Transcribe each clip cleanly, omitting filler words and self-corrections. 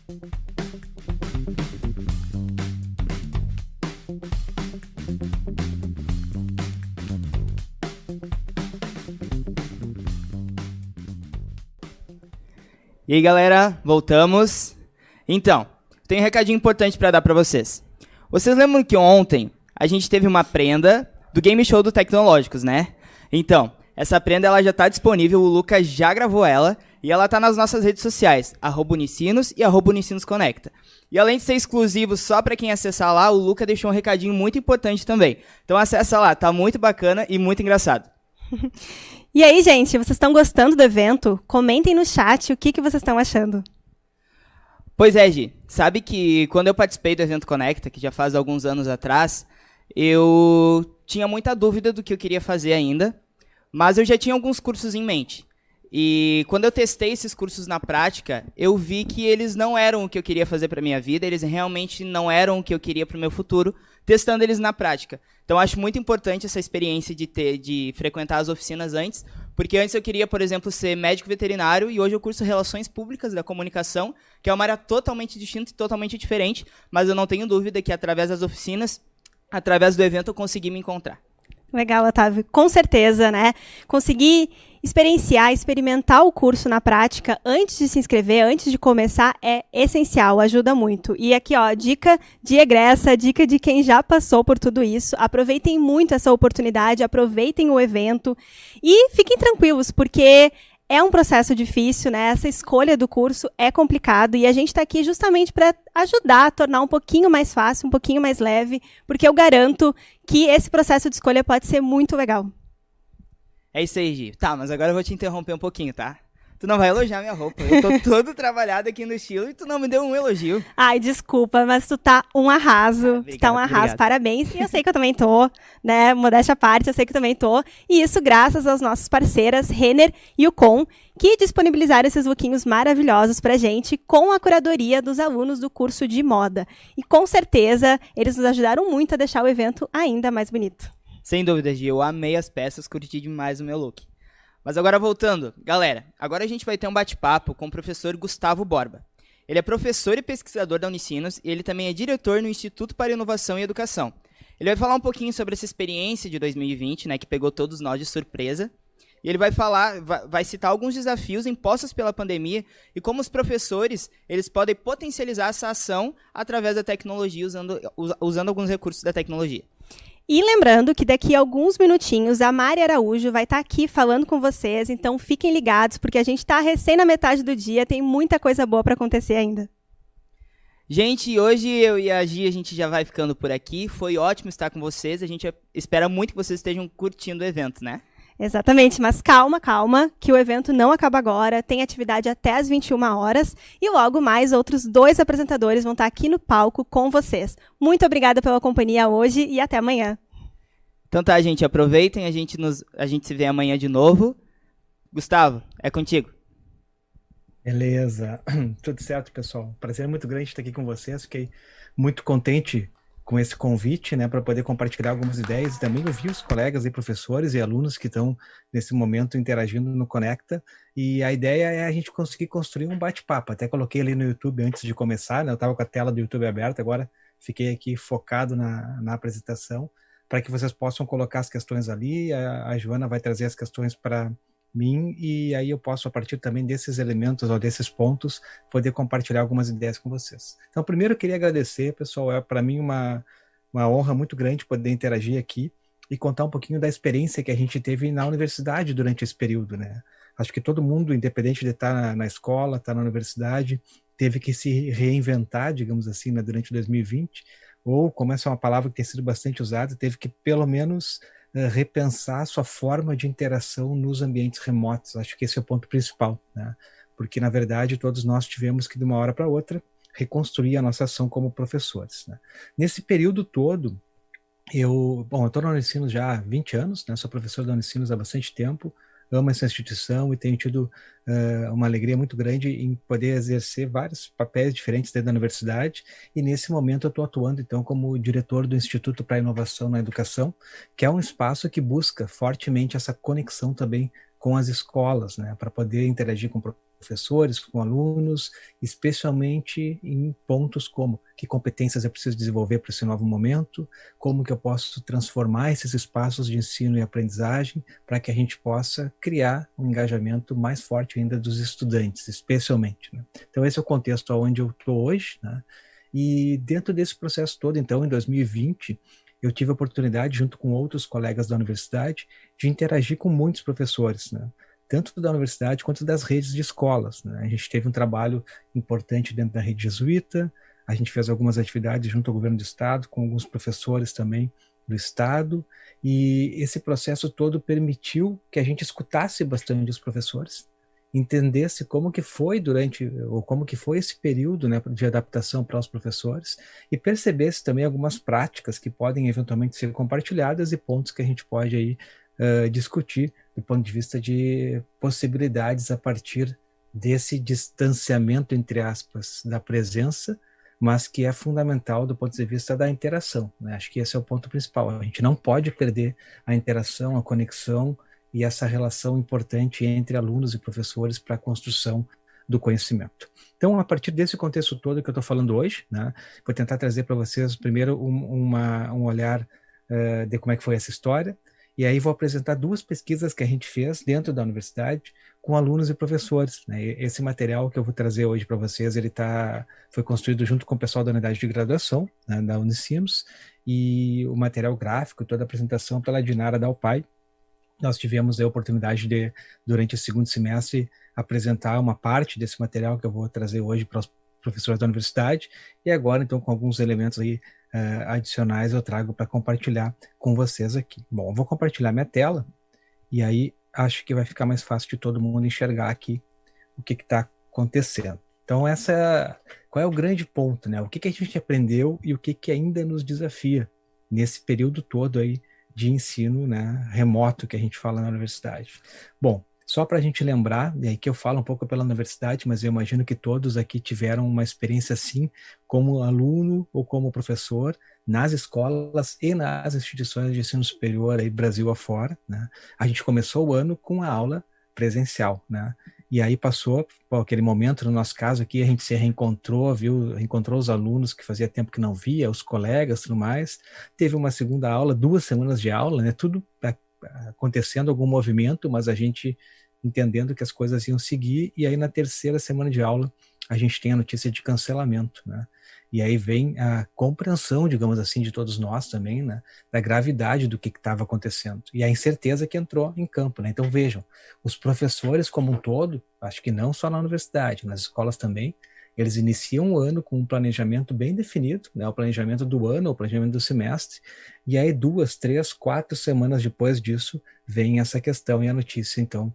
E aí, galera, voltamos. Então, tem um recadinho importante para dar para vocês. Vocês lembram que ontem a gente teve uma prenda do Game Show do Tecnológicos, né? Então, essa prenda ela já está disponível, o Lucas já gravou ela e ela está nas nossas redes sociais, @Unicinos e @UnicinosConecta. E além de ser exclusivo só para quem acessar lá, o Lucas deixou um recadinho muito importante também. Então acessa lá, tá muito bacana e muito engraçado. E aí, gente, vocês estão gostando do evento? Comentem no chat o que vocês estão achando. Pois é, Gi. Sabe que quando eu participei do evento Conecta, que já faz alguns anos atrás, eu tinha muita dúvida do que eu queria fazer ainda, mas eu já tinha alguns cursos em mente. E quando eu testei esses cursos na prática, eu vi que eles não eram o que eu queria fazer para minha vida, eles realmente não eram o que eu queria para o meu futuro, testando eles na prática. Então, acho muito importante essa experiência de frequentar as oficinas antes, porque antes eu queria, por exemplo, ser médico veterinário e hoje eu curso Relações Públicas da Comunicação, que é uma área totalmente distinta e totalmente diferente, mas eu não tenho dúvida que através das oficinas, através do evento, eu consegui me encontrar. Legal, Otávio. Com certeza, né? Conseguir experienciar, experimentar o curso na prática antes de se inscrever, antes de começar, é essencial, ajuda muito. E aqui, ó, dica de egressa, dica de quem já passou por tudo isso. Aproveitem muito essa oportunidade, aproveitem o evento e fiquem tranquilos, porque é um processo difícil, né? Essa escolha do curso é complicado e a gente está aqui justamente para ajudar a tornar um pouquinho mais fácil, um pouquinho mais leve, porque eu garanto que esse processo de escolha pode ser muito legal. É isso aí, Gi. Tá, mas agora eu vou te interromper um pouquinho, tá? Tu não vai elogiar minha roupa. Eu tô todo trabalhado aqui no estilo e tu não me deu um elogio. Ai, desculpa, mas tu tá um arraso. Obrigado, tu tá um arraso, obrigado. Parabéns. E eu sei que eu também tô, né? Modéstia à parte, eu sei que eu também tô. E isso graças aos nossos parceiras, Renner e o Com, que disponibilizaram esses lookinhos maravilhosos pra gente com a curadoria dos alunos do curso de moda. E com certeza, eles nos ajudaram muito a deixar o evento ainda mais bonito. Sem dúvida, Gi. Eu amei as peças, curti demais o meu look. Mas agora voltando, galera, agora a gente vai ter um bate-papo com o professor Gustavo Borba. Ele é professor e pesquisador da Unicinos e ele também é diretor no Instituto para Inovação e Educação. Ele vai falar um pouquinho sobre essa experiência de 2020, né, que pegou todos nós de surpresa. E ele vai citar alguns desafios impostos pela pandemia e como os professores eles podem potencializar essa ação através da tecnologia, usando alguns recursos da tecnologia. E lembrando que daqui a alguns minutinhos a Mari Araújo vai estar aqui falando com vocês, então fiquem ligados, porque a gente está recém na metade do dia, tem muita coisa boa para acontecer ainda. Gente, hoje eu e a Gi, a gente já vai ficando por aqui, foi ótimo estar com vocês, a gente espera muito que vocês estejam curtindo o evento, né? Exatamente, mas calma, que o evento não acaba agora, tem atividade até às 21 horas e logo mais outros 2 apresentadores vão estar aqui no palco com vocês. Muito obrigada pela companhia hoje e até amanhã. Então tá, gente, aproveitem, a gente se vê amanhã de novo. Gustavo, é contigo. Beleza, tudo certo, pessoal. Prazer muito grande estar aqui com vocês, fiquei muito contente com esse convite, né, para poder compartilhar algumas ideias e também ouvir os colegas e professores e alunos que estão nesse momento interagindo no Conecta. E a ideia é a gente conseguir construir um bate-papo. Até coloquei ali no YouTube antes de começar, né, eu estava com a tela do YouTube aberta, agora fiquei aqui focado na apresentação, para que vocês possam colocar as questões ali. A Joana vai trazer as questões para mim e aí eu posso, a partir também desses elementos ou desses pontos, poder compartilhar algumas ideias com vocês. Então, primeiro eu queria agradecer, pessoal, é para mim uma honra muito grande poder interagir aqui e contar um pouquinho da experiência que a gente teve na universidade durante esse período, né? Acho que todo mundo, independente de estar na escola, estar na universidade, teve que se reinventar, digamos assim, né, durante 2020, ou, como essa é uma palavra que tem sido bastante usada, teve que pelo menos repensar a sua forma de interação nos ambientes remotos. Acho que esse é o ponto principal, né? Porque, na verdade, todos nós tivemos que, de uma hora para outra, reconstruir a nossa ação como professores, né? Nesse período todo, eu estou na Unicinos já há 20 anos, né? Sou professor da Unicinos há bastante tempo, amo essa instituição e tenho tido uma alegria muito grande em poder exercer vários papéis diferentes dentro da universidade, e nesse momento eu estou atuando então como diretor do Instituto para a Inovação na Educação, que é um espaço que busca fortemente essa conexão também com as escolas, né, para poder interagir com professores, com alunos, especialmente em pontos como que competências eu preciso desenvolver para esse novo momento, como que eu posso transformar esses espaços de ensino e aprendizagem para que a gente possa criar um engajamento mais forte ainda dos estudantes, especialmente, né? Então esse é o contexto onde eu estou hoje, né? E dentro desse processo todo, então, em 2020, eu tive a oportunidade, junto com outros colegas da universidade, de interagir com muitos professores, né? Tanto da universidade quanto das redes de escolas, né? A gente teve um trabalho importante dentro da rede jesuíta, a gente fez algumas atividades junto ao governo do estado, com alguns professores também do estado, e esse processo todo permitiu que a gente escutasse bastante os professores, entendesse como que foi ou como que foi esse período, né, de adaptação para os professores, e percebesse também algumas práticas que podem eventualmente ser compartilhadas e pontos que a gente pode aí discutir do ponto de vista de possibilidades a partir desse distanciamento, entre aspas, da presença, mas que é fundamental do ponto de vista da interação, né? Acho que esse é o ponto principal. A gente não pode perder a interação, a conexão e essa relação importante entre alunos e professores para a construção do conhecimento. Então, a partir desse contexto todo que eu estou falando hoje, né, vou tentar trazer para vocês primeiro um olhar de como é que foi essa história, e aí vou apresentar duas pesquisas que a gente fez dentro da universidade com alunos e professores, né? Esse material que eu vou trazer hoje para vocês, foi construído junto com o pessoal da unidade de graduação, né, da Unicinos, e o material gráfico, toda a apresentação pela Dinara Dalpai. Nós tivemos a oportunidade de, durante o segundo semestre, apresentar uma parte desse material que eu vou trazer hoje para os professores da universidade, e agora, então, com alguns elementos aí adicionais, eu trago para compartilhar com vocês aqui. Bom, eu vou compartilhar minha tela, e aí acho que vai ficar mais fácil de todo mundo enxergar aqui o que está acontecendo. Então, qual é o grande ponto, né? O que a gente aprendeu e o que ainda nos desafia nesse período todo aí de ensino, né, remoto que a gente fala na universidade. Bom, só para a gente lembrar, e aí que eu falo um pouco pela universidade, mas eu imagino que todos aqui tiveram uma experiência assim, como aluno ou como professor, nas escolas e nas instituições de ensino superior aí Brasil afora, né? A gente começou o ano com a aula presencial, né? E aí passou aquele momento, no nosso caso aqui, a gente se reencontrou, reencontrou os alunos que fazia tempo que não via, os colegas, tudo mais. Teve uma segunda aula, 2 semanas de aula, né? Tudo acontecendo, algum movimento, mas a gente entendendo que as coisas iam seguir. E aí na terceira semana de aula, a gente tem a notícia de cancelamento, né? E aí vem a compreensão, digamos assim, de todos nós também, né, da gravidade do que estava acontecendo. E a incerteza que entrou em campo, né? Então vejam, os professores como um todo, acho que não só na universidade, nas escolas também, eles iniciam o ano com um planejamento bem definido, né, o planejamento do ano, o planejamento do semestre, e aí 2, 3, 4 semanas depois disso, vem essa questão e a notícia, então,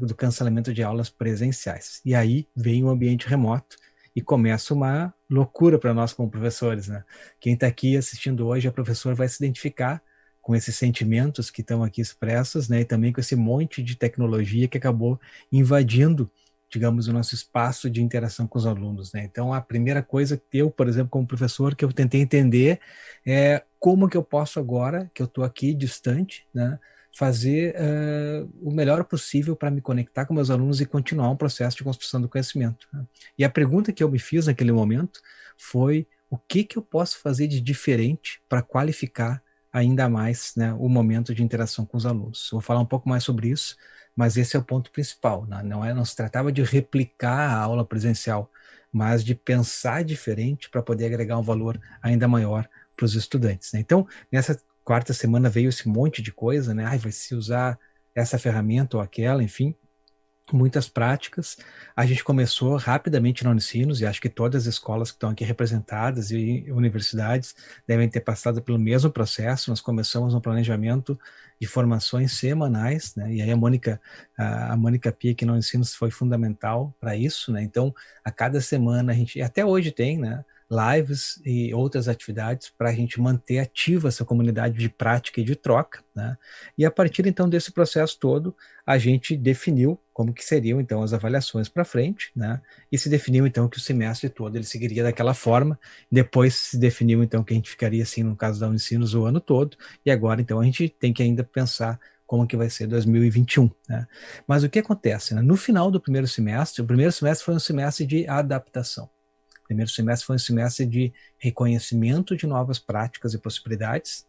do cancelamento de aulas presenciais. E aí vem o ambiente remoto, e começa uma loucura para nós como professores, né? Quem está aqui assistindo hoje, a professora vai se identificar com esses sentimentos que estão aqui expressos, né? E também com esse monte de tecnologia que acabou invadindo, digamos, o nosso espaço de interação com os alunos, né? Então, a primeira coisa que eu, por exemplo, como professor, que eu tentei entender é como que eu posso agora, que eu estou aqui distante, né, fazer o melhor possível para me conectar com meus alunos e continuar um processo de construção do conhecimento, né? E a pergunta que eu me fiz naquele momento foi o que eu posso fazer de diferente para qualificar ainda mais, né, o momento de interação com os alunos. Eu vou falar um pouco mais sobre isso, mas esse é o ponto principal, né? Não se tratava de replicar a aula presencial, mas de pensar diferente para poder agregar um valor ainda maior para os estudantes, né? Então, nessa quarta semana veio esse monte de coisa, né? Vai se usar essa ferramenta ou aquela, enfim, muitas práticas. A gente começou rapidamente na Unicinos, e acho que todas as escolas que estão aqui representadas e universidades devem ter passado pelo mesmo processo. Nós começamos um planejamento de formações semanais, né? E aí a Mônica Pia aqui na Unicinos foi fundamental para isso, né? Então, a cada semana a gente, até hoje tem, né, lives e outras atividades para a gente manter ativa essa comunidade de prática e de troca, né? E a partir então desse processo todo, a gente definiu como que seriam então as avaliações para frente, né? E se definiu então que o semestre todo ele seguiria daquela forma. Depois se definiu então que a gente ficaria assim no caso da Unicinos o ano todo. E agora então a gente tem que ainda pensar como que vai ser 2021, né? Mas o que acontece, né? No final do primeiro semestre, o primeiro semestre foi um semestre de adaptação. O primeiro semestre foi um semestre de reconhecimento de novas práticas e possibilidades,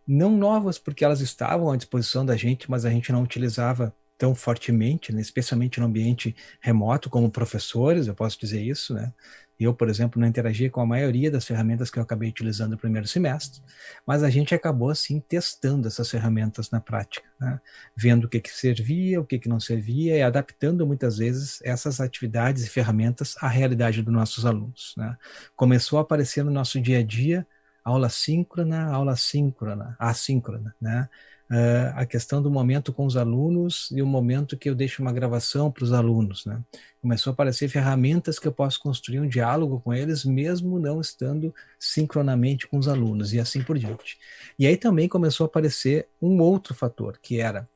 não novas porque elas estavam à disposição da gente, mas a gente não utilizava tão fortemente, né? Especialmente no ambiente remoto, como professores, eu posso dizer isso, né? Eu, por exemplo, não interagia com a maioria das ferramentas que eu acabei utilizando no primeiro semestre, mas a gente acabou, assim, testando essas ferramentas na prática, né? Vendo o que servia, o que não servia, e adaptando muitas vezes essas atividades e ferramentas à realidade dos nossos alunos, né? Começou a aparecer no nosso dia a dia aula síncrona, assíncrona, né? A questão do momento com os alunos e o momento que eu deixo uma gravação para os alunos, né? Começou a aparecer ferramentas que eu posso construir um diálogo com eles, mesmo não estando sincronamente com os alunos, e assim por diante. E aí também começou a aparecer um outro fator, que era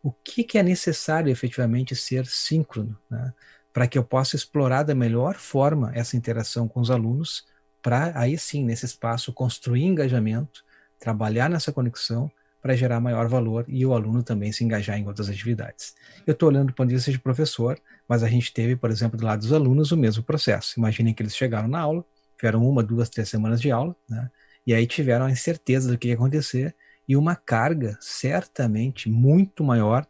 o que é necessário efetivamente ser síncrono, né? Para que eu possa explorar da melhor forma essa interação com os alunos, para aí sim, nesse espaço, construir engajamento, trabalhar nessa conexão para gerar maior valor e o aluno também se engajar em outras atividades. Eu estou olhando do ponto de vista de professor, mas a gente teve, por exemplo, do lado dos alunos, o mesmo processo. Imaginem que eles chegaram na aula, tiveram 1, 2, 3 semanas de aula, né? E aí tiveram a incerteza do que ia acontecer e uma carga certamente muito maior,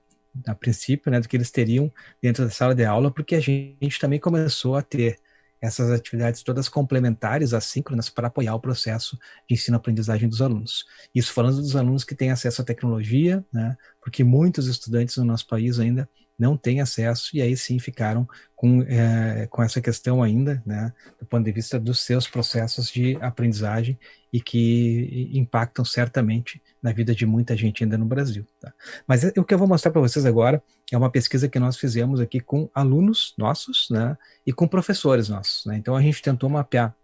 a princípio, né, do que eles teriam dentro da sala de aula, porque a gente também começou a ter essas atividades todas complementares, assíncronas, para apoiar o processo de ensino-aprendizagem dos alunos. Isso falando dos alunos que têm acesso à tecnologia, né, porque muitos estudantes no nosso país ainda não têm acesso, e aí sim ficaram com essa questão ainda, né, do ponto de vista dos seus processos de aprendizagem, e que impactam certamente na vida de muita gente ainda no Brasil. Tá? Mas o que eu vou mostrar para vocês agora é uma pesquisa que nós fizemos aqui com alunos nossos, né, e com professores nossos, né? Então a gente tentou mapear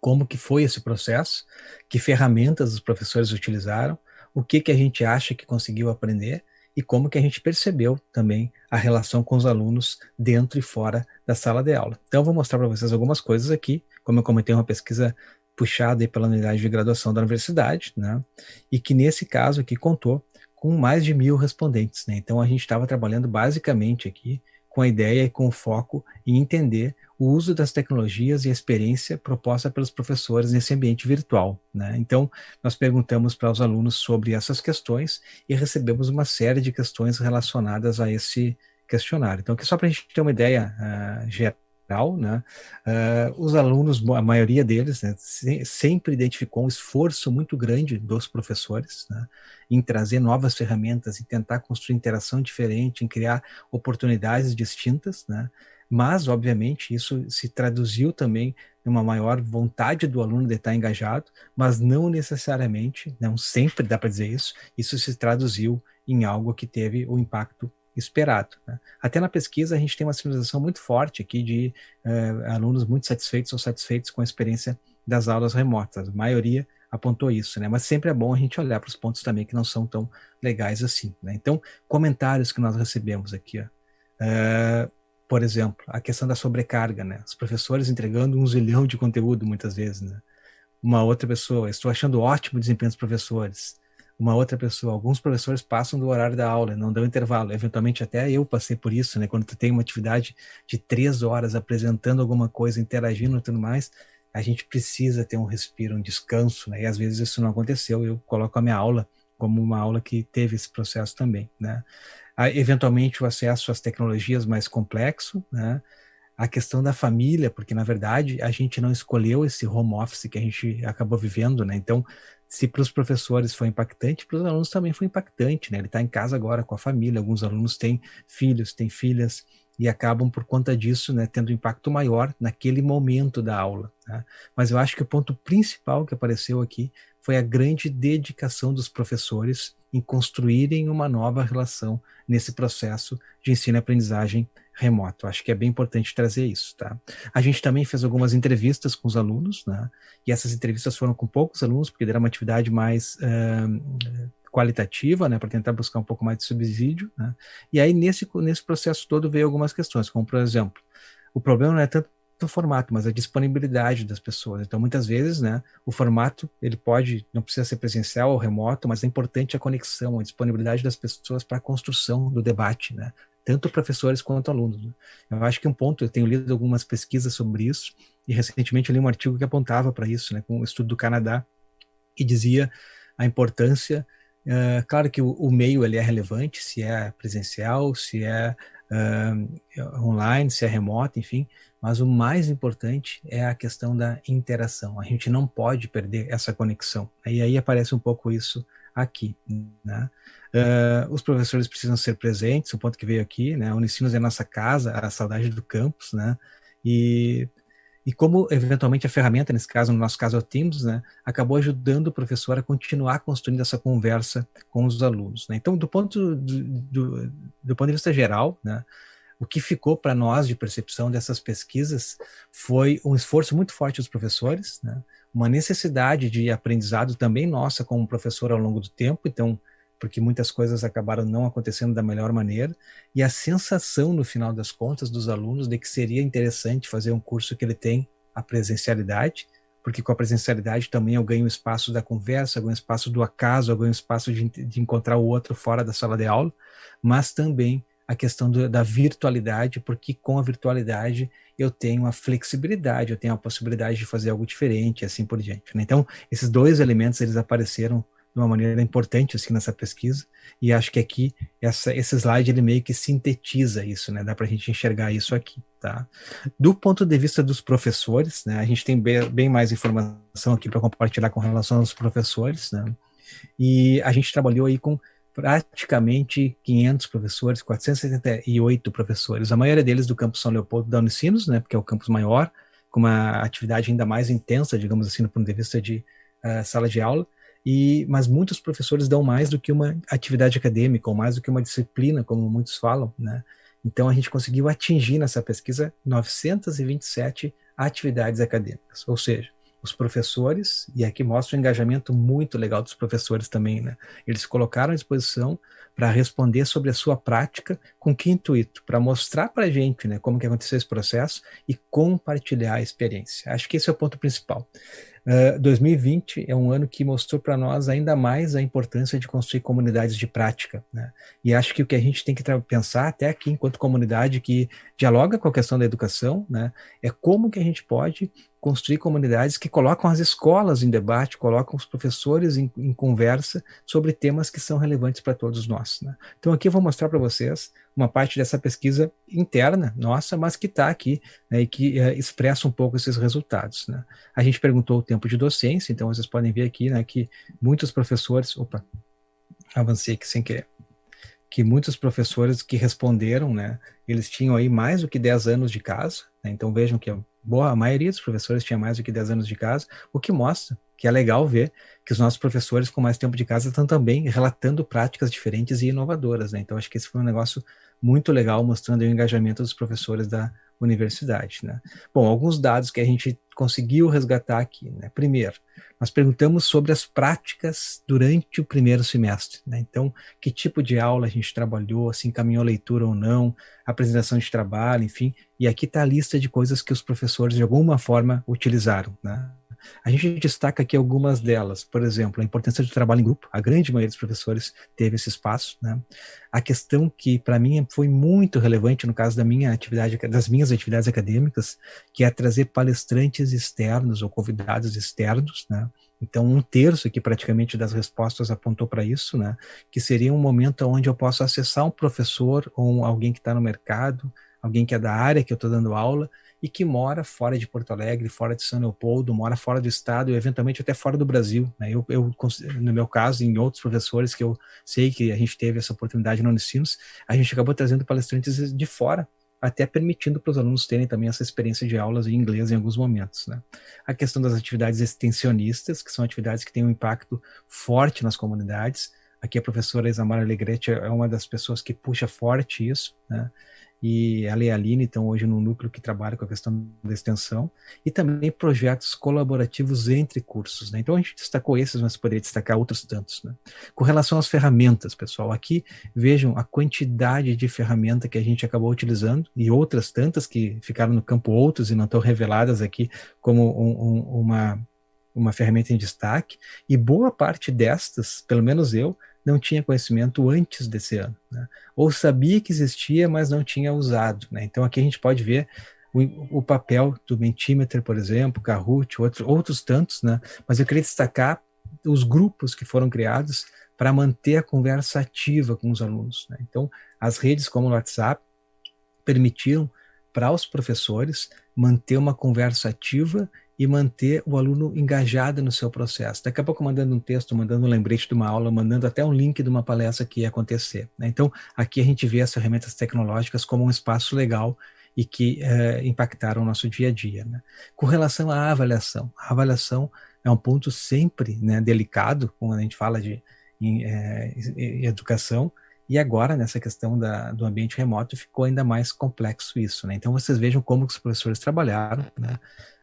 como que foi esse processo, que ferramentas os professores utilizaram, o que a gente acha que conseguiu aprender e como que a gente percebeu também a relação com os alunos dentro e fora da sala de aula. Então eu vou mostrar para vocês algumas coisas aqui, como eu comentei, uma pesquisa puxada aí pela unidade de graduação da universidade, né? E que nesse caso aqui contou com mais de 1.000 respondentes, né? Então a gente estava trabalhando basicamente aqui com a ideia e com o foco em entender o uso das tecnologias e a experiência proposta pelos professores nesse ambiente virtual, né? Então nós perguntamos para os alunos sobre essas questões e recebemos uma série de questões relacionadas a esse questionário. Então aqui só para a gente ter uma ideia geral, né? Os alunos, a maioria deles, né, sempre identificou um esforço muito grande dos professores, né, em trazer novas ferramentas, em tentar construir interação diferente, em criar oportunidades distintas, né? Mas, obviamente, isso se traduziu também numa maior vontade do aluno de estar engajado, mas não necessariamente, não sempre dá para dizer isso se traduziu em algo que teve o impacto esperado, né? Até na pesquisa a gente tem uma sinalização muito forte aqui de alunos muito satisfeitos ou satisfeitos com a experiência das aulas remotas. A maioria apontou isso, né? Mas sempre é bom a gente olhar para os pontos também que não são tão legais assim, né? Então, comentários que nós recebemos aqui, ó. Por exemplo, a questão da sobrecarga, né? Os professores entregando 1 zilhão de conteúdo muitas vezes, né? Uma outra pessoa, estou achando ótimo o desempenho dos professores. Uma outra pessoa, alguns professores passam do horário da aula, não dão intervalo. Eventualmente até eu passei por isso, né? Quando tu tem uma atividade de 3 horas apresentando alguma coisa, interagindo e tudo mais, a gente precisa ter um respiro, um descanso, né? E às vezes isso não aconteceu. Eu coloco a minha aula como uma aula que teve esse processo também, né? Eventualmente o acesso às tecnologias mais complexo, né? A questão da família, porque na verdade a gente não escolheu esse home office que a gente acabou vivendo, né? Então, se para os professores foi impactante, para os alunos também foi impactante, né? Ele está em casa agora com a família, alguns alunos têm filhos, têm filhas, e acabam por conta disso, né, tendo um impacto maior naquele momento da aula, né? Mas eu acho que o ponto principal que apareceu aqui foi a grande dedicação dos professores em construírem uma nova relação nesse processo de ensino e aprendizagem remoto. Acho que é bem importante trazer isso, tá? A gente também fez algumas entrevistas com os alunos, né? E essas entrevistas foram com poucos alunos, porque era uma atividade mais qualitativa, né, para tentar buscar um pouco mais de subsídio, né? E aí nesse processo todo veio algumas questões, como por exemplo, o problema não é tanto o formato, mas a disponibilidade das pessoas. Então, muitas vezes, né, o formato, não precisa ser presencial ou remoto, mas é importante a conexão, a disponibilidade das pessoas para a construção do debate, né, tanto professores quanto alunos. Né. Eu acho que eu tenho lido algumas pesquisas sobre isso, e recentemente eu li um artigo que apontava para isso, né, com um estudo do Canadá, que dizia a importância, claro que o meio ele é relevante, se é presencial, se é online, se é remoto, enfim, mas o mais importante é a questão da interação. A gente não pode perder essa conexão. E aí aparece um pouco isso aqui, né? Os professores precisam ser presentes, o ponto que veio aqui, né? Unicinos é a nossa casa, a saudade do campus, né? E como, eventualmente, a ferramenta, no nosso caso é o Teams, né, acabou ajudando o professor a continuar construindo essa conversa com os alunos. Né? Então, do ponto de vista geral, né, o que ficou para nós de percepção dessas pesquisas foi um esforço muito forte dos professores, né, uma necessidade de aprendizado também nossa como professor ao longo do tempo, então, porque muitas coisas acabaram não acontecendo da melhor maneira, e a sensação, no final das contas, dos alunos de que seria interessante fazer um curso que ele tem a presencialidade, porque com a presencialidade também eu ganho o espaço da conversa, eu ganho o espaço do acaso, eu ganho o espaço de encontrar o outro fora da sala de aula, mas também a questão da virtualidade, porque com a virtualidade eu tenho a flexibilidade, eu tenho a possibilidade de fazer algo diferente e assim por diante. Né? Então, esses dois elementos, eles apareceram de uma maneira importante assim nessa pesquisa, e acho que aqui esse slide ele meio que sintetiza isso, né? Dá para a gente enxergar isso aqui, tá? Do ponto de vista dos professores, né? A gente tem bem mais informação aqui para compartilhar com relação aos professores, né? E a gente trabalhou aí com praticamente 500 professores, 478 professores, a maioria deles do campus São Leopoldo da Unicinos, né? Porque é o campus maior, com uma atividade ainda mais intensa, digamos assim, do ponto de vista de sala de aula. Mas muitos professores dão mais do que uma atividade acadêmica, ou mais do que uma disciplina, como muitos falam, né? Então, a gente conseguiu atingir nessa pesquisa 927 atividades acadêmicas, ou seja, os professores, e aqui mostra um engajamento muito legal dos professores também, né? Eles se colocaram à disposição para responder sobre a sua prática, com que intuito? Para mostrar para a gente, né, como que aconteceu esse processo e compartilhar a experiência. Acho que esse é o ponto principal. 2020 é um ano que mostrou para nós ainda mais a importância de construir comunidades de prática, né? E acho que o que a gente tem que pensar até aqui enquanto comunidade que dialoga com a questão da educação, né, é como que a gente pode construir comunidades que colocam as escolas em debate, colocam os professores em conversa sobre temas que são relevantes para todos nós, né? Então aqui eu vou mostrar para vocês uma parte dessa pesquisa interna nossa, mas que está aqui, né, e que expressa um pouco esses resultados, né? A gente perguntou o tempo de docência, então vocês podem ver aqui, né, que muitos professores, avancei aqui sem querer, que muitos professores que responderam, né, eles tinham aí mais do que 10 anos de casa, né? Então vejam que a maioria dos professores tinha mais do que 10 anos de casa, o que mostra que é legal ver que os nossos professores com mais tempo de casa estão também relatando práticas diferentes e inovadoras, né? Então acho que esse foi um negócio muito legal, mostrando o engajamento dos professores da universidade, né? Bom, alguns dados que a gente conseguiu resgatar aqui, né? Primeiro, nós perguntamos sobre as práticas durante o primeiro semestre, né? Então, que tipo de aula a gente trabalhou, se encaminhou a leitura ou não, apresentação de trabalho, enfim, e aqui está a lista de coisas que os professores de alguma forma utilizaram, né? A gente destaca aqui algumas delas, por exemplo, a importância do trabalho em grupo, a grande maioria dos professores teve esse espaço, né? A questão que para mim foi muito relevante no caso das minhas atividades acadêmicas, que é trazer palestrantes externos ou convidados externos, né? Então, 1/3 aqui praticamente das respostas apontou para isso, né? Que seria um momento onde eu posso acessar um professor ou alguém que está no mercado, alguém que é da área que eu estou dando aula e que mora fora de Porto Alegre, fora de São Leopoldo, mora fora do estado e eventualmente até fora do Brasil, né? No meu caso, em outros professores que eu sei que a gente teve essa oportunidade no Unicinos, a gente acabou trazendo palestrantes de fora, até permitindo para os alunos terem também essa experiência de aulas em inglês em alguns momentos, né? A questão das atividades extensionistas, que são atividades que têm um impacto forte nas comunidades. Aqui a professora Isamara Alegretti é uma das pessoas que puxa forte isso, né? e ela e a Aline estão hoje num núcleo que trabalha com a questão da extensão, e também projetos colaborativos entre cursos, né? Então a gente destacou esses, mas poderia destacar outros tantos, né? Com relação às ferramentas, pessoal, aqui vejam a quantidade de ferramenta que a gente acabou utilizando, e outras tantas que ficaram no campo outros e não estão reveladas aqui como uma ferramenta em destaque, e boa parte destas, pelo menos eu, não tinha conhecimento antes desse ano, né? Ou sabia que existia, mas não tinha usado, né? Então aqui a gente pode ver o papel do Mentimeter, por exemplo, Kahoot, outros tantos, né? Mas eu queria destacar os grupos que foram criados para manter a conversa ativa com os alunos, né? Então as redes como o WhatsApp permitiram para os professores manter uma conversa ativa e manter o aluno engajado no seu processo. Daqui a pouco mandando um texto, mandando um lembrete de uma aula, mandando até um link de uma palestra que ia acontecer, né? Então, aqui a gente vê as ferramentas tecnológicas como um espaço legal e que impactaram o nosso dia a dia, né? Com relação à avaliação, a avaliação é um ponto sempre, né, delicado, quando a gente fala de educação, e agora, nessa questão do ambiente remoto, ficou ainda mais complexo isso, né? Então, vocês vejam como que os professores trabalharam, né?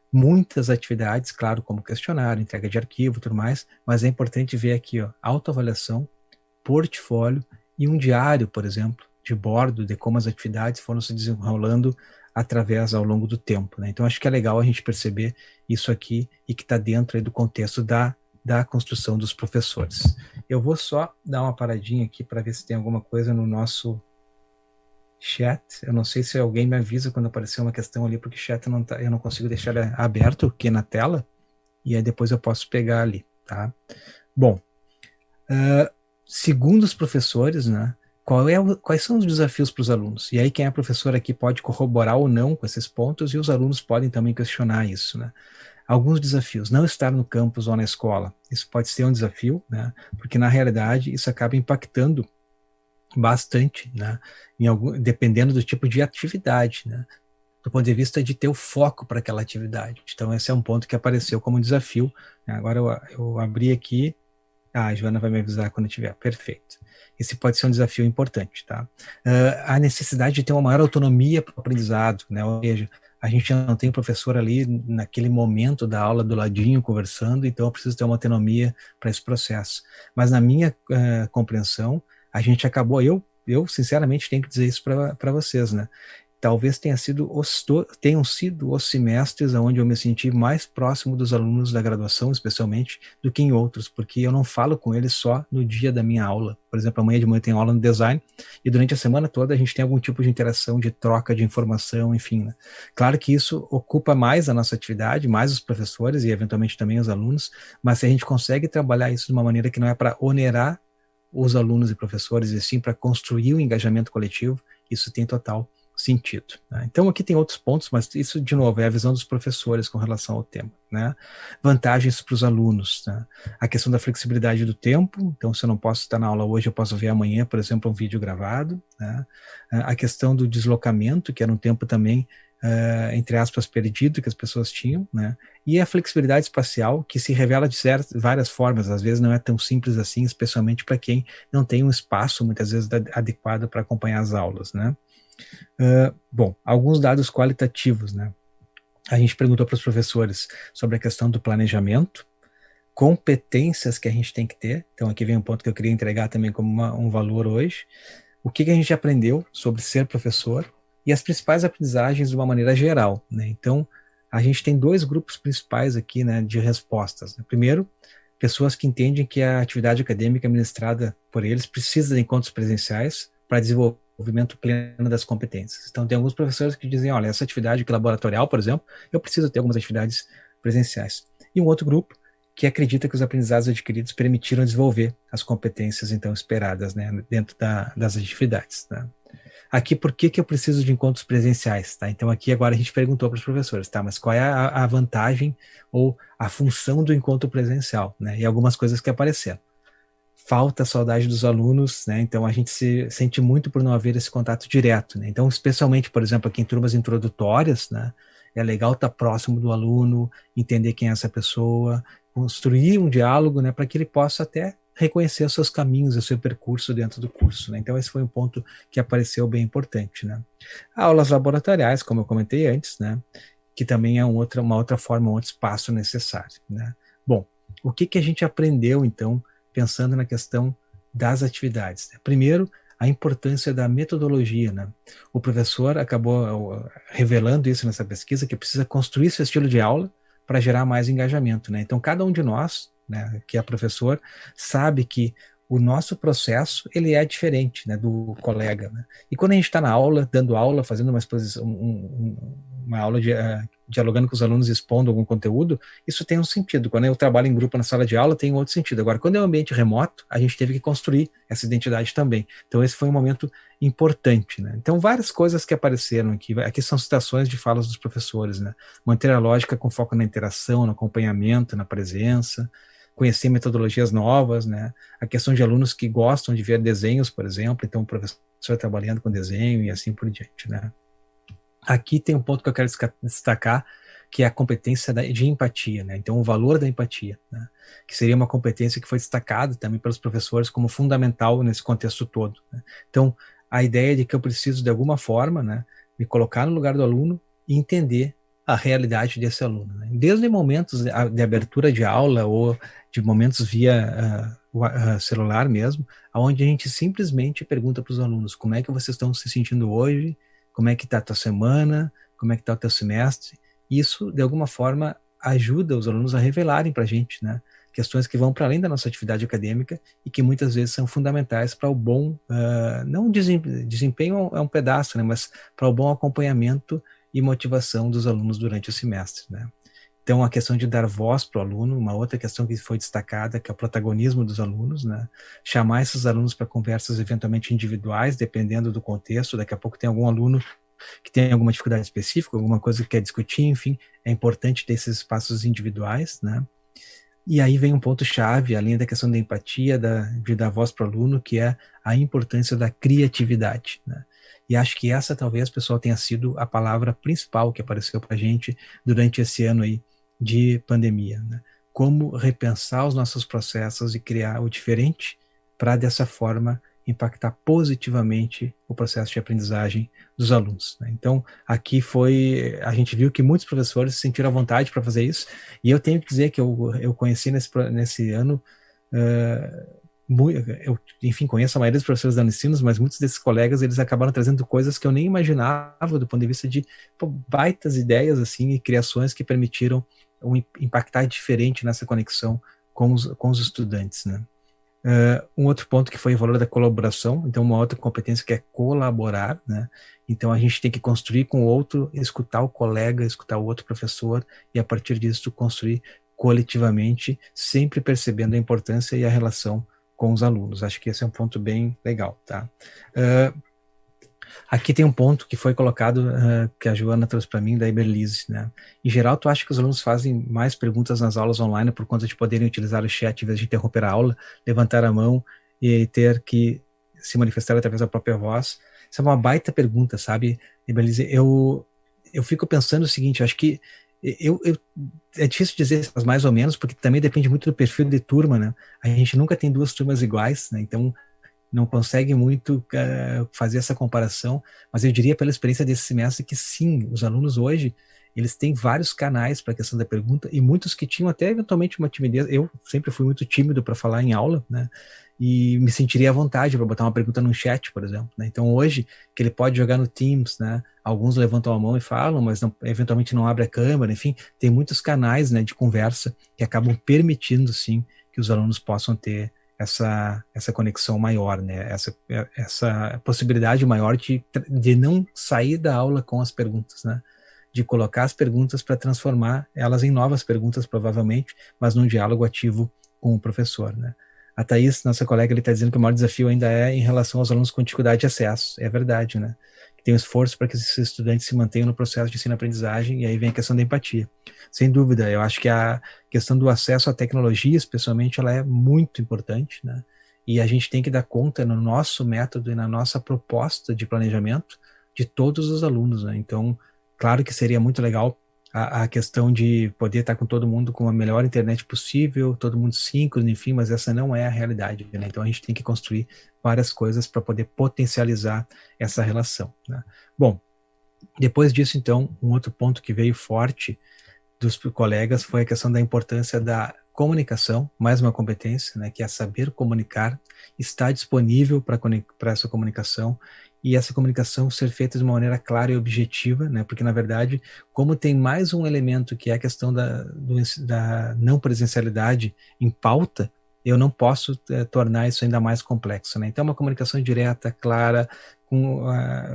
Muitas atividades, claro, como questionário, entrega de arquivo e tudo mais, mas é importante ver aqui, ó, autoavaliação, portfólio e um diário, por exemplo, de bordo de como as atividades foram se desenrolando ao longo do tempo, né? Então, acho que é legal a gente perceber isso aqui e que está dentro aí do contexto da construção dos professores. Eu vou só dar uma paradinha aqui para ver se tem alguma coisa no nosso chat. Eu não sei se alguém me avisa quando aparecer uma questão ali, porque chat eu não consigo deixar aberto aqui na tela, e aí depois eu posso pegar ali, tá? Bom, segundo os professores, né, quais são os desafios para os alunos? E aí quem é professor aqui pode corroborar ou não com esses pontos, e os alunos podem também questionar isso, né? Alguns desafios: não estar no campus ou na escola. Isso pode ser um desafio, né? Porque na realidade isso acaba impactando bastante, né? Dependendo do tipo de atividade, né? Do ponto de vista de ter o foco para aquela atividade. Então esse é um ponto que apareceu como desafio, né? Agora eu abri aqui, a Joana vai me avisar quando tiver, perfeito. Esse pode ser um desafio importante, tá? A necessidade de ter uma maior autonomia para o aprendizado, né? Ou seja, a gente não tem o professor ali naquele momento da aula do ladinho conversando, então eu preciso ter uma autonomia para esse processo. Mas na minha compreensão, a gente acabou, eu sinceramente tenho que dizer isso para vocês, né? Talvez tenham sido os semestres onde eu me senti mais próximo dos alunos da graduação, especialmente, do que em outros, porque eu não falo com eles só no dia da minha aula. Por exemplo, amanhã de manhã tem aula no design, e durante a semana toda a gente tem algum tipo de interação, de troca de informação, enfim, né? Claro que isso ocupa mais a nossa atividade, mais os professores e eventualmente também os alunos, mas se a gente consegue trabalhar isso de uma maneira que não é para onerar os alunos e professores, e sim para construir um engajamento coletivo, isso tem total sentido, né? Então aqui tem outros pontos, mas isso de novo é a visão dos professores com relação ao tema, né? Vantagens para os alunos, né? A questão da flexibilidade do tempo, então se eu não posso estar na aula hoje, eu posso ver amanhã, por exemplo, um vídeo gravado, né? A questão do deslocamento, que era um tempo também entre aspas perdido que as pessoas tinham, né? E a flexibilidade espacial, que se revela de várias formas, às vezes não é tão simples assim, especialmente para quem não tem um espaço muitas vezes adequado para acompanhar as aulas, né? Bom, alguns dados qualitativos, né? A gente perguntou para os professores sobre a questão do planejamento, competências que a gente tem que ter. Então aqui vem um ponto que eu queria entregar também como um valor hoje. O que a gente aprendeu sobre ser professor e as principais aprendizagens de uma maneira geral, né? Então a gente tem dois grupos principais aqui, né, de respostas, né? Primeiro, pessoas que entendem que a atividade acadêmica ministrada por eles precisa de encontros presenciais para desenvolvimento pleno das competências. Então tem alguns professores que dizem, olha, essa atividade aqui laboratorial, por exemplo, eu preciso ter algumas atividades presenciais. E um outro grupo que acredita que os aprendizados adquiridos permitiram desenvolver as competências então esperadas, né, dentro das atividades, né? Aqui, por que eu preciso de encontros presenciais, tá? Então aqui agora a gente perguntou para os professores, tá? Mas qual é a vantagem ou a função do encontro presencial, né? E algumas coisas que apareceram. Falta a saudade dos alunos, né? Então a gente se sente muito por não haver esse contato direto, né? Então, especialmente, por exemplo, aqui em turmas introdutórias, né? É legal estar próximo do aluno, entender quem é essa pessoa, construir um diálogo, né? Para que ele possa até reconhecer os seus caminhos, o seu percurso dentro do curso, né? Então esse foi um ponto que apareceu bem importante, né? Aulas laboratoriais, como eu comentei antes, né? Que também é uma outra forma, um outro espaço necessário, né? Bom, o que a gente aprendeu, então, pensando na questão das atividades, né? Primeiro, a importância da metodologia, né? O professor acabou revelando isso nessa pesquisa, que precisa construir seu estilo de aula para gerar mais engajamento, né? Então, cada um de nós, né, que é professor, sabe que o nosso processo, ele é diferente, né, do colega, né? E quando a gente está na aula, dando aula, fazendo uma exposição, uma aula dialogando com os alunos, expondo algum conteúdo, isso tem um sentido. Quando eu trabalho em grupo na sala de aula, tem um outro sentido. Agora, quando é um ambiente remoto, a gente teve que construir essa identidade também. Então, esse foi um momento importante, né? Então, várias coisas que apareceram aqui. Aqui são citações de falas dos professores, né? Manter a lógica com foco na interação, no acompanhamento, na presença, conhecer metodologias novas, né? A questão de alunos que gostam de ver desenhos, por exemplo, então o professor trabalhando com desenho e assim por diante, né? Aqui tem um ponto que eu quero destacar, que é a competência de empatia, né? Então, o valor da empatia, né? Que seria uma competência que foi destacada também pelos professores como fundamental nesse contexto todo, né? Então, a ideia de que eu preciso, de alguma forma, né, me colocar no lugar do aluno e entender a realidade desse aluno, né? Desde momentos de abertura de aula ou de momentos via celular mesmo, onde a gente simplesmente pergunta para os alunos como é que vocês estão se sentindo hoje, como é que está a tua semana, como é que está o teu semestre. Isso, de alguma forma, ajuda os alunos a revelarem para a gente, né, questões que vão para além da nossa atividade acadêmica e que muitas vezes são fundamentais para o bom, não desempenho é um pedaço, né, mas para o bom acompanhamento e motivação dos alunos durante o semestre, né. Então, a questão de dar voz para o aluno, uma outra questão que foi destacada, que é o protagonismo dos alunos, né? Chamar esses alunos para conversas eventualmente individuais, dependendo do contexto. Daqui a pouco tem algum aluno que tem alguma dificuldade específica, alguma coisa que quer discutir, enfim, é importante ter esses espaços individuais, né? E aí vem um ponto-chave, além da questão da empatia, de dar voz para o aluno, que é a importância da criatividade, né? E acho que essa talvez, pessoal, tenha sido a palavra principal que apareceu para a gente durante esse ano aí de pandemia, né? Como repensar os nossos processos e criar o diferente para, dessa forma, impactar positivamente o processo de aprendizagem dos alunos, né? Então, aqui a gente viu que muitos professores se sentiram à vontade para fazer isso, e eu tenho que dizer que eu conheci nesse ano, eu, enfim, conheço a maioria dos professores da Unicinos, mas muitos desses colegas, eles acabaram trazendo coisas que eu nem imaginava do ponto de vista de baitas ideias, assim, e criações que permitiram impactar diferente nessa conexão com os estudantes, né? Um outro ponto que foi o valor da colaboração, então uma outra competência que é colaborar, né? Então a gente tem que construir com o outro, escutar o colega, escutar o outro professor e a partir disso construir coletivamente, sempre percebendo a importância e a relação com os alunos. Acho que esse é um ponto bem legal, tá? Aqui tem um ponto que foi colocado, que a Joana trouxe para mim, da Iberlise, né? Em geral, tu acha que os alunos fazem mais perguntas nas aulas online por conta de poderem utilizar o chat em vez de interromper a aula, levantar a mão e ter que se manifestar através da própria voz? Isso é uma baita pergunta, sabe, Iberlise? Eu fico pensando o seguinte, acho que é difícil dizer mais ou menos, porque também depende muito do perfil de turma, né? A gente nunca tem duas turmas iguais, né? Então não consegue muito fazer essa comparação, mas eu diria pela experiência desse semestre que sim, os alunos hoje, eles têm vários canais para a questão da pergunta, e muitos que tinham até eventualmente uma timidez. Eu sempre fui muito tímido para falar em aula, né? E me sentiria à vontade para botar uma pergunta no chat, por exemplo, né? Então hoje, que ele pode jogar no Teams, né? Alguns levantam a mão e falam, mas eventualmente não abre a câmera, enfim, tem muitos canais, né, de conversa que acabam permitindo, sim, que os alunos possam ter essa conexão maior, né? Essa possibilidade maior de não sair da aula com as perguntas, né? De colocar as perguntas para transformar elas em novas perguntas, provavelmente, mas num diálogo ativo com o professor, né? A Thaís, nossa colega, ele está dizendo que o maior desafio ainda é em relação aos alunos com dificuldade de acesso. É verdade, né? Tem um esforço para que esses estudantes se mantenham no processo de ensino-aprendizagem, e aí vem a questão da empatia. Sem dúvida, eu acho que a questão do acesso à tecnologia, especialmente, ela é muito importante, né? E a gente tem que dar conta no nosso método e na nossa proposta de planejamento de todos os alunos, né? Então, claro que seria muito legal a questão de poder estar com todo mundo com a melhor internet possível, todo mundo síncrono, enfim, mas essa não é a realidade, né? Então a gente tem que construir várias coisas para poder potencializar essa relação, né? Bom, depois disso, então, um outro ponto que veio forte dos colegas foi a questão da importância da comunicação, mais uma competência, né, que é saber comunicar, estar disponível para essa comunicação, e essa comunicação ser feita de uma maneira clara e objetiva, né, porque, na verdade, como tem mais um elemento que é a questão da não presencialidade em pauta, eu não posso tornar isso ainda mais complexo, né? Então, uma comunicação direta, clara, com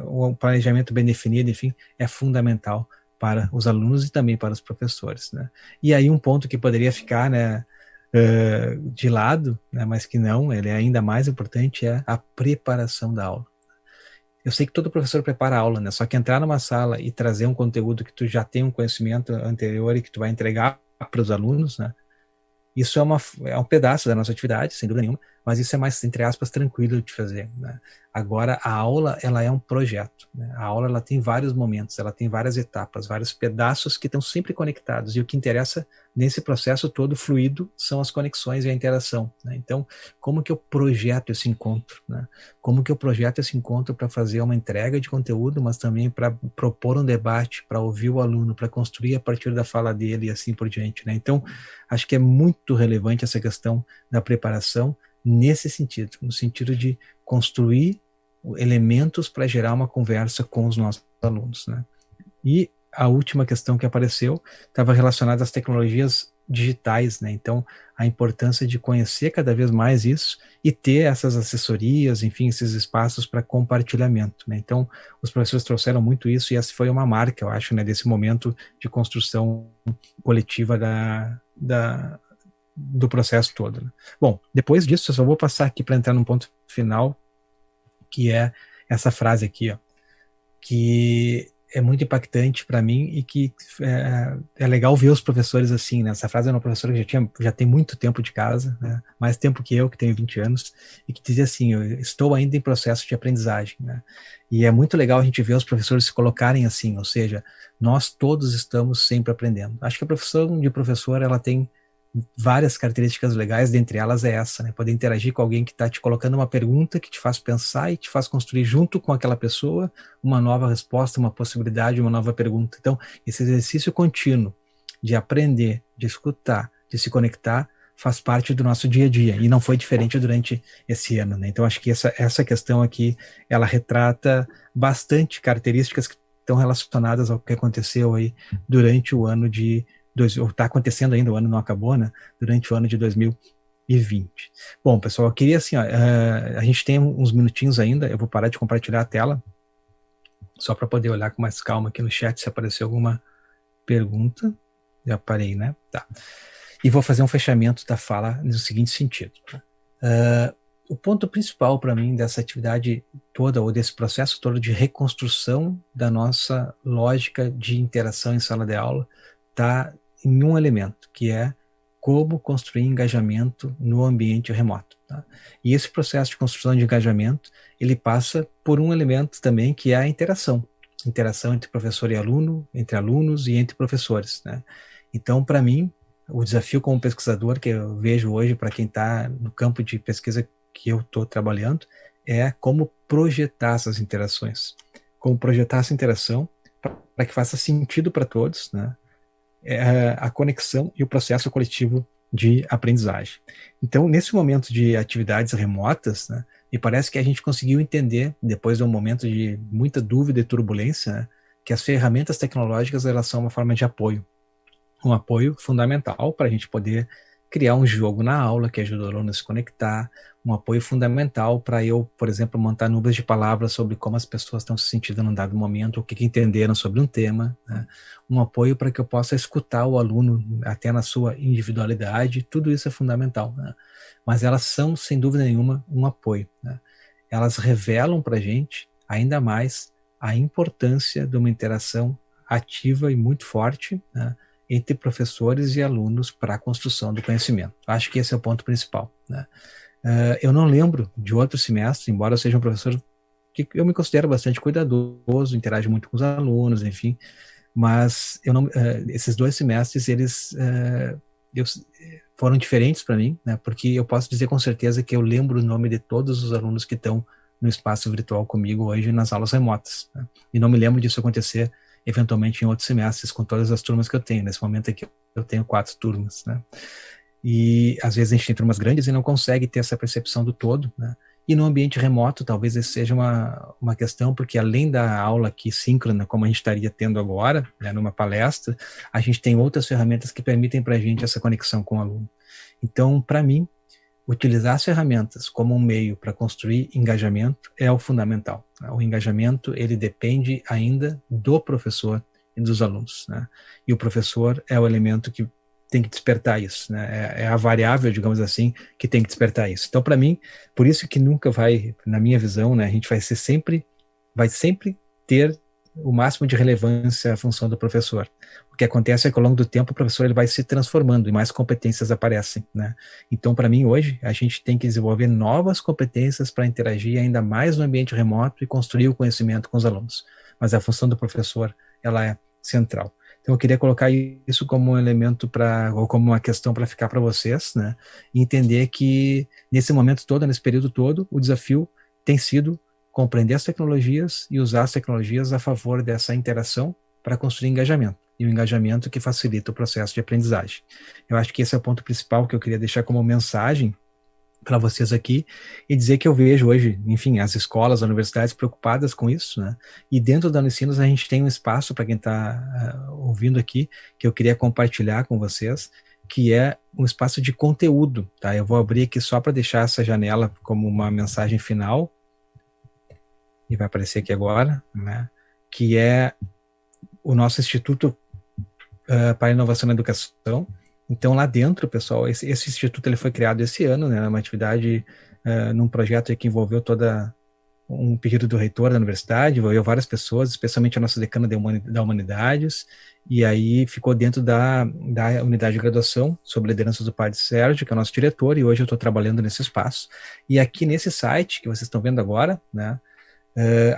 um planejamento bem definido, enfim, é fundamental para os alunos e também para os professores, né? E aí um ponto que poderia ficar, né, de lado, né, mas que não, ele é ainda mais importante, é a preparação da aula. Eu sei que todo professor prepara a aula, né? Só que entrar numa sala e trazer um conteúdo que tu já tem um conhecimento anterior e que tu vai entregar para os alunos, né? Isso é um pedaço da nossa atividade, sem dúvida nenhuma, mas isso é mais, entre aspas, tranquilo de fazer, né? Agora, a aula, ela é um projeto, né? A aula, ela tem vários momentos, ela tem várias etapas, vários pedaços que estão sempre conectados, e o que interessa nesse processo todo fluido são as conexões e a interação, né? Então, como que eu projeto esse encontro, né? Como que eu projeto esse encontro para fazer uma entrega de conteúdo, mas também para propor um debate, para ouvir o aluno, para construir a partir da fala dele e assim por diante, né? Então, acho que é muito relevante essa questão da preparação nesse sentido, no sentido de construir elementos para gerar uma conversa com os nossos alunos, né? E a última questão que apareceu estava relacionada às tecnologias digitais, né? Então, a importância de conhecer cada vez mais isso e ter essas assessorias, enfim, esses espaços para compartilhamento, né? Então, os professores trouxeram muito isso e essa foi uma marca, eu acho, né, desse momento de construção coletiva do processo todo, né? Bom, depois disso, eu só vou passar aqui para entrar num ponto final, que é essa frase aqui, ó, que é muito impactante para mim e que é legal ver os professores assim, né? Essa frase é uma professora que já tem muito tempo de casa, né? Mais tempo que eu, que tenho 20 anos, e que dizia assim: eu estou ainda em processo de aprendizagem, né? E é muito legal a gente ver os professores se colocarem assim, ou seja, nós todos estamos sempre aprendendo. Acho que a profissão de professor, ela tem várias características legais, dentre elas é essa, né? Poder interagir com alguém que está te colocando uma pergunta que te faz pensar e te faz construir junto com aquela pessoa uma nova resposta, uma possibilidade, uma nova pergunta. Então, esse exercício contínuo de aprender, de escutar, de se conectar, faz parte do nosso dia a dia, e não foi diferente durante esse ano, né? Então, acho que essa questão aqui, ela retrata bastante características que estão relacionadas ao que aconteceu aí durante o ano está acontecendo ainda, o ano não acabou, né? Durante o ano de 2020. Bom, pessoal, eu queria assim, ó, a gente tem uns minutinhos ainda, eu vou parar de compartilhar a tela, só para poder olhar com mais calma aqui no chat se apareceu alguma pergunta. Já parei, né? Tá. E vou fazer um fechamento da fala no seguinte sentido. O ponto principal para mim dessa atividade toda, ou desse processo todo de reconstrução da nossa lógica de interação em sala de aula, está em um elemento, que é como construir engajamento no ambiente remoto, tá? E esse processo de construção de engajamento, ele passa por um elemento também, que é a interação entre professor e aluno, entre alunos e entre professores, né? Então, para mim, o desafio como pesquisador que eu vejo hoje para quem está no campo de pesquisa que eu estou trabalhando é como projetar essas interações, como projetar essa interação para que faça sentido para todos, né? A conexão e o processo coletivo de aprendizagem. Então, nesse momento de atividades remotas, né, me parece que a gente conseguiu entender, depois de um momento de muita dúvida e turbulência, né, que as ferramentas tecnológicas, elas são uma forma de apoio, um apoio fundamental para a gente poder criar um jogo na aula que ajuda o aluno a se conectar, um apoio fundamental para eu, por exemplo, montar nuvens de palavras sobre como as pessoas estão se sentindo num dado momento, o que entenderam sobre um tema, né? Um apoio para que eu possa escutar o aluno até na sua individualidade, tudo isso é fundamental, né? Mas elas são, sem dúvida nenhuma, um apoio, né? Elas revelam para a gente ainda mais a importância de uma interação ativa e muito forte, né, entre professores e alunos para a construção do conhecimento. Acho que esse é o ponto principal, né? Eu não lembro de outro semestre, embora eu seja um professor que eu me considero bastante cuidadoso, interajo muito com os alunos, enfim, mas eu não, esses 2 semestres, eles foram diferentes para mim, né? Porque eu posso dizer com certeza que eu lembro o nome de todos os alunos que estão no espaço virtual comigo hoje nas aulas remotas, né? E não me lembro disso acontecer eventualmente em outros semestres com todas as turmas que eu tenho. Nesse momento aqui eu tenho 4 turmas, né? E às vezes a gente tem turmas grandes e não consegue ter essa percepção do todo, né? E no ambiente remoto, talvez esse seja uma questão, porque além da aula aqui síncrona, como a gente estaria tendo agora, né, numa palestra, a gente tem outras ferramentas que permitem para a gente essa conexão com o aluno. Então, para mim, utilizar as ferramentas como um meio para construir engajamento é o fundamental, né? O engajamento, ele depende ainda do professor e dos alunos, né? E o professor é o elemento que tem que despertar isso, né? É a variável, digamos assim, que tem que despertar isso. Então, para mim, por isso que nunca vai, na minha visão, né, a gente vai sempre ter o máximo de relevância à função do professor. O que acontece é que ao longo do tempo o professor ele vai se transformando e mais competências aparecem, né? Então, para mim, hoje, a gente tem que desenvolver novas competências para interagir ainda mais no ambiente remoto e construir o conhecimento com os alunos. Mas a função do professor, ela é central. Então, eu queria colocar isso como um elemento ou como uma questão para ficar para vocês, né? E entender que nesse momento todo, nesse período todo, o desafio tem sido compreender as tecnologias e usar as tecnologias a favor dessa interação para construir engajamento. E o engajamento que facilita o processo de aprendizagem. Eu acho que esse é o ponto principal que eu queria deixar como mensagem para vocês aqui, e dizer que eu vejo hoje, enfim, as escolas, as universidades preocupadas com isso, né? E dentro da Unicinos a gente tem um espaço para quem está ouvindo aqui, que eu queria compartilhar com vocês, que é um espaço de conteúdo, tá? Eu vou abrir aqui só para deixar essa janela como uma mensagem final, e vai aparecer aqui agora, né? Que é o nosso Instituto para a Inovação na Educação. Então, lá dentro, pessoal, esse instituto ele foi criado esse ano, né, uma atividade, num projeto que envolveu um pedido do reitor da universidade, envolveu várias pessoas, especialmente a nossa decana da Humanidades, e aí ficou dentro da unidade de graduação, sob liderança do padre Sérgio, que é o nosso diretor, e hoje eu estou trabalhando nesse espaço. E aqui nesse site, que vocês estão vendo agora, né,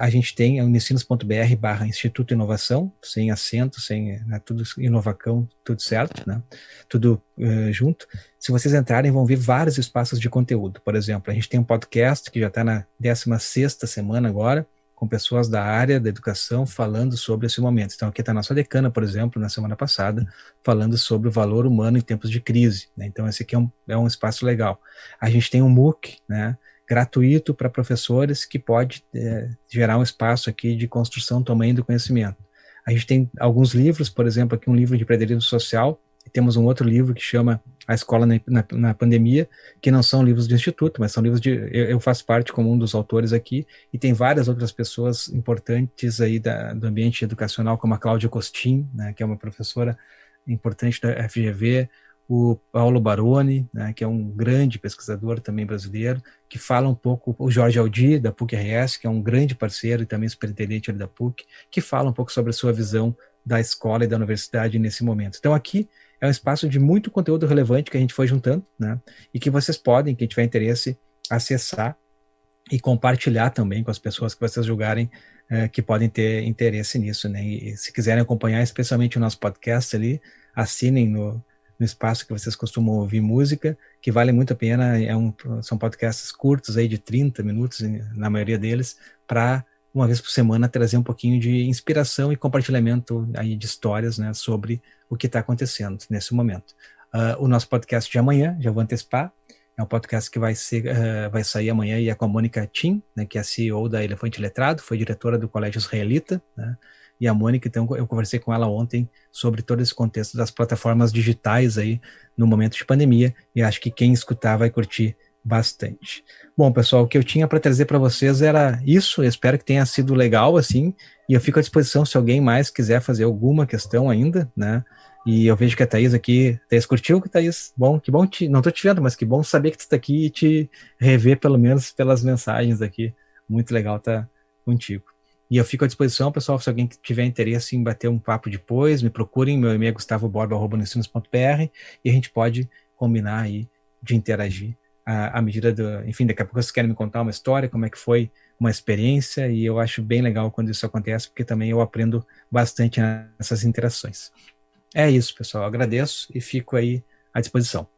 a gente tem unicinos.br/Instituto Inovação, sem acento, né, tudo Inovacão, tudo certo, né? Tudo junto. Se vocês entrarem, vão ver vários espaços de conteúdo. Por exemplo, a gente tem um podcast que já está na 16ª semana agora, com pessoas da área da educação falando sobre esse momento. Então aqui está a nossa decana, por exemplo, na semana passada, falando sobre o valor humano em tempos de crise, né? Então esse aqui é um espaço legal. A gente tem um MOOC, né, gratuito para professores, que pode gerar um espaço aqui de construção também do conhecimento. A gente tem alguns livros, por exemplo, aqui um livro de empreendedorismo social, e temos um outro livro que chama A Escola na Pandemia, que não são livros do Instituto, mas são livros eu faço parte como um dos autores aqui, e tem várias outras pessoas importantes aí do ambiente educacional, como a Cláudia Costin, né, que é uma professora importante da FGV, o Paulo Baroni, né, que é um grande pesquisador também brasileiro, que fala um pouco, o Jorge Aldi, da PUC-RS, que é um grande parceiro e também superintendente da PUC, que fala um pouco sobre a sua visão da escola e da universidade nesse momento. Então aqui é um espaço de muito conteúdo relevante que a gente foi juntando, né, e que vocês podem, quem tiver interesse, acessar e compartilhar também com as pessoas que vocês julgarem que podem ter interesse nisso, né, e se quiserem acompanhar especialmente o nosso podcast ali, assinem no espaço que vocês costumam ouvir música, que vale muito a pena, são podcasts curtos aí de 30 minutos, na maioria deles, para uma vez por semana trazer um pouquinho de inspiração e compartilhamento aí de histórias, né, sobre o que está acontecendo nesse momento. O nosso podcast de amanhã, já vou antecipar, é um podcast que vai sair amanhã, e é com a Mônica Tim, né, que é a CEO da Elefante Letrado, foi diretora do Colégio Israelita, né, e a Mônica, então, eu conversei com ela ontem sobre todo esse contexto das plataformas digitais aí no momento de pandemia, e acho que quem escutar vai curtir bastante. Bom, pessoal, o que eu tinha para trazer para vocês era isso, eu espero que tenha sido legal, assim, e eu fico à disposição se alguém mais quiser fazer alguma questão ainda, né, e eu vejo que a Thaís aqui, Thaís, curtiu, Thaís? Bom, que bom, não tô te vendo, mas que bom saber que tu tá aqui e te rever, pelo menos, pelas mensagens aqui, muito legal estar contigo. E eu fico à disposição, pessoal, se alguém tiver interesse em bater um papo depois, me procurem, meu e-mail é gustavoborba@unicinos.br, e a gente pode combinar aí de interagir à medida enfim, daqui a pouco vocês querem me contar uma história, como é que foi uma experiência, e eu acho bem legal quando isso acontece, porque também eu aprendo bastante nessas interações. É isso, pessoal. Agradeço e fico aí à disposição.